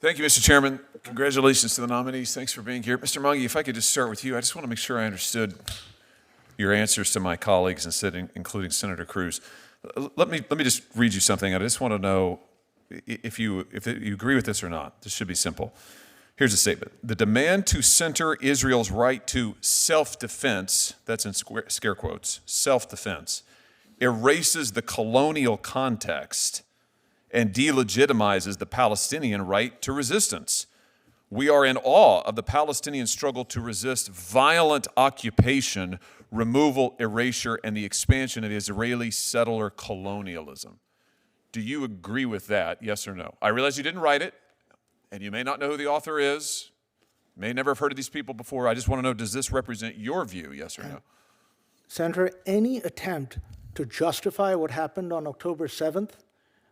Thank you, Mr. Chairman. Congratulations to the nominees. Thanks for being here. Mr. Mungy, if I could just start with you, I just want to make sure I understood your answers to my colleagues, including Senator Cruz. Let me just read you something. I just want to know if you agree with this or not. This should be simple. Here's a statement. The demand to center Israel's right to self-defense, that's in scare quotes, self-defense, erases the colonial context and delegitimizes the Palestinian right to resistance. We are in awe of the Palestinian struggle to resist violent occupation, removal, erasure, and the expansion of Israeli settler colonialism. Do you agree with that, yes or no? I realize you didn't write it, and you may not know who the author is, may never have heard of these people before. I just want to know, does this represent your view, yes or no? Senator, any attempt to justify what happened on October 7th,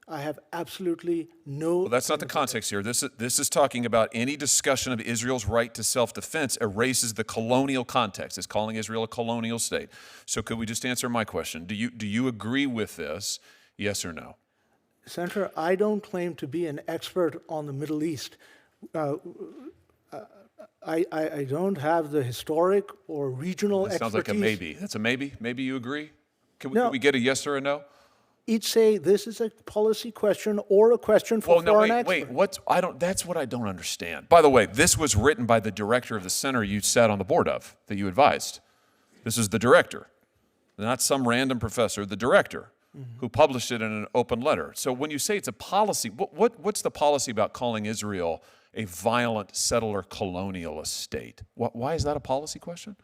I have absolutely no... Well, that's not the context here. This is talking about any discussion of Israel's right to self-defense erases the colonial context. It's calling Israel a colonial state. So could we just answer my question? Do you agree with this, yes or no? Senator, I don't claim to be an expert on the Middle East. I don't have the historic or regional expertise. Sounds like a maybe. That's a maybe? Maybe you agree? Can No. we get a yes or a no? Each say this is a policy question or a question for foreign experts. Wait, that's what I don't understand. By the way, this was written by the director of the center you sat on the board of, that you advised. This is the director, not some random professor, the director, who published it in an open letter. So when you say it's a policy, what's the policy about calling Israel a violent settler colonialist state? Why is that a policy question?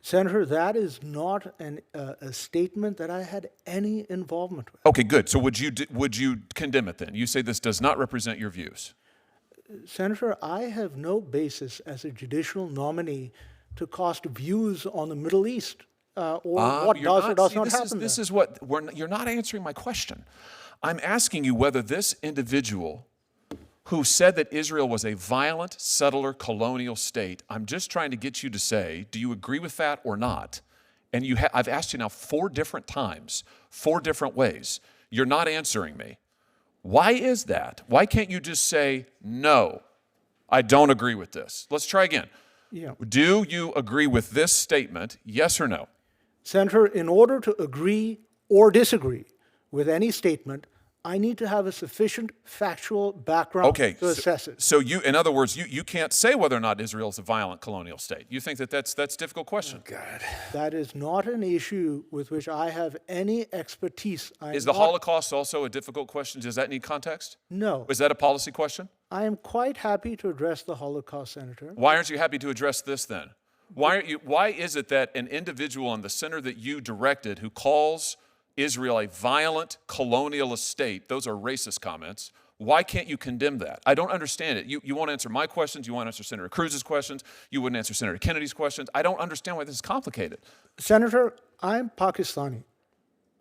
Senator, that is not a statement that I had any involvement with. Okay, good. So would you condemn it then? You say this does not represent your views. Senator, I have no basis as a judicial nominee to cast views on the Middle East or what does or does not happen there. This is what you're not answering my question. I'm asking you whether this individual who said that Israel was a violent settler colonial state, I'm just trying to get you to say, do you agree with that or not? And I've asked you now 4 different times, 4 different ways. You're not answering me. Why is that? Why can't you just say, no, I don't agree with this? Let's try again. Yeah. Do you agree with this statement, yes or no? Senator, in order to agree or disagree with any statement, I need to have a sufficient factual background to assess it. So in other words, you can't say whether or not Israel is a violent colonial state. You think that's a difficult question? Oh, God. That is not an issue with which I have any expertise. Is the Holocaust also a difficult question? Does that need context? No. Is that a policy question? I am quite happy to address the Holocaust, Senator. Why aren't you happy to address this then? Why is it that an individual in the center that you directed who calls Israel a violent colonialist state, those are racist comments, why can't you condemn that? I don't understand it. You won't answer my questions, you won't answer Senator Cruz's questions, you wouldn't answer Senator Kennedy's questions. I don't understand why this is complicated. Senator, I'm Pakistani.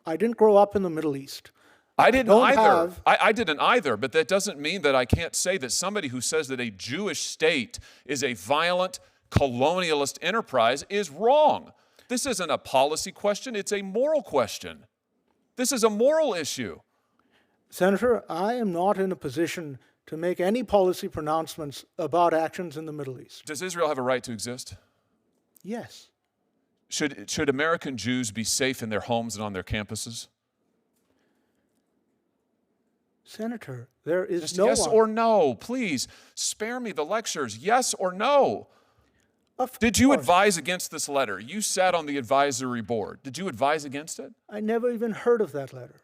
I didn't grow up in the Middle East. I didn't either. I didn't either, but that doesn't mean that I can't say that somebody who says that a Jewish state is a violent colonialist enterprise is wrong. This isn't a policy question, it's a moral question. This is a moral issue. Senator, I am not in a position to make any policy pronouncements about actions in the Middle East. Does Israel have a right to exist? Yes. Should American Jews be safe in their homes and on their campuses? Senator, there is Just no yes one. or no, please. Spare me the lectures. Yes or no? Did you advise against this letter? You sat on the advisory board. Did you advise against it? I never even heard of that letter.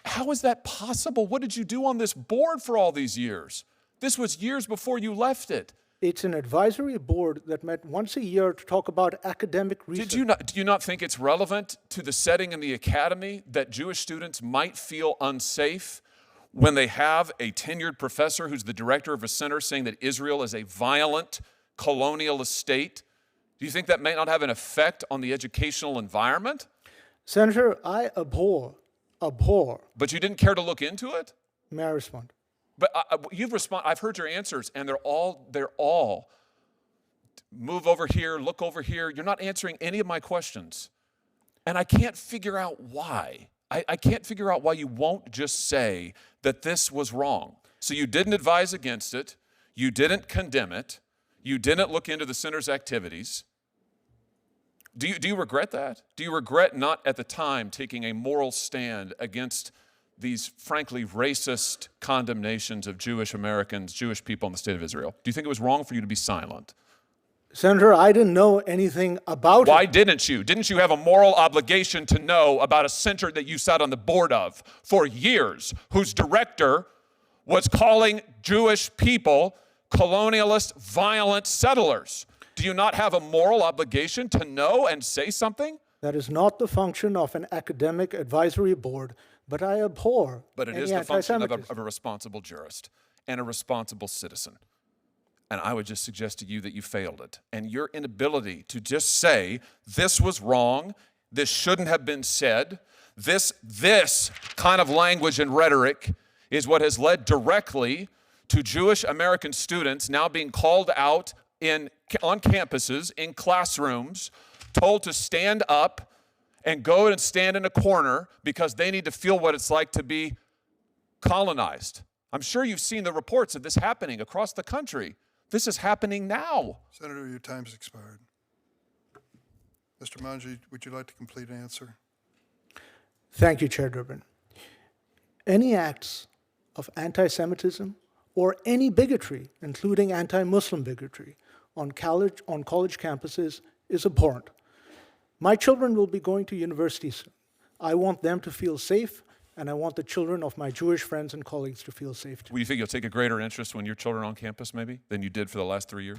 How is that possible? What did you do on this board for all these years? This was years before you left it. It's an advisory board that met once a year to talk about academic research. Do you not think it's relevant to the setting in the academy that Jewish students might feel unsafe when they have a tenured professor who's the director of a center saying that Israel is a violent colonialist state? Do you think that may not have an effect on the educational environment? Senator, I abhor. But you didn't care to look into it? May I respond? But I've heard your answers, and they're all move over here, look over here. You're not answering any of my questions. And I can't figure out why. I can't figure out why you won't just say that this was wrong. So you didn't advise against it. You didn't condemn it. You didn't look into the center's activities. Do you regret that? Do you regret not at the time taking a moral stand against these frankly racist condemnations of Jewish Americans, Jewish people in the state of Israel? Do you think it was wrong for you to be silent? Senator, I didn't know anything about Why it. didn't you? Didn't you have a moral obligation to know about a center that you sat on the board of for years, whose director was calling Jewish people colonialist, violent settlers? Do you not have a moral obligation to know and say something? That is not the function of an academic advisory board, but I abhor But it any is the function of anti-Semitism. a responsible jurist and a responsible citizen. And I would just suggest to you that you failed it. And your inability to just say, this was wrong, this shouldn't have been said, this kind of language and rhetoric is what has led directly to Jewish American students now being called out on campuses, in classrooms, told to stand up and go and stand in a corner because they need to feel what it's like to be colonized. I'm sure you've seen the reports of this happening across the country. This is happening now. Senator, your time's expired. Mr. Manji, would you like to complete an answer? Thank you, Chair Durbin. Any acts of anti-Semitism or any bigotry, including anti-Muslim bigotry, on college campuses is abhorrent. My children will be going to university soon. I want them to feel safe, and I want the children of my Jewish friends and colleagues to feel safe too. Well, you think you'll take a greater interest when your children are on campus, maybe, than you did for the last 3 years?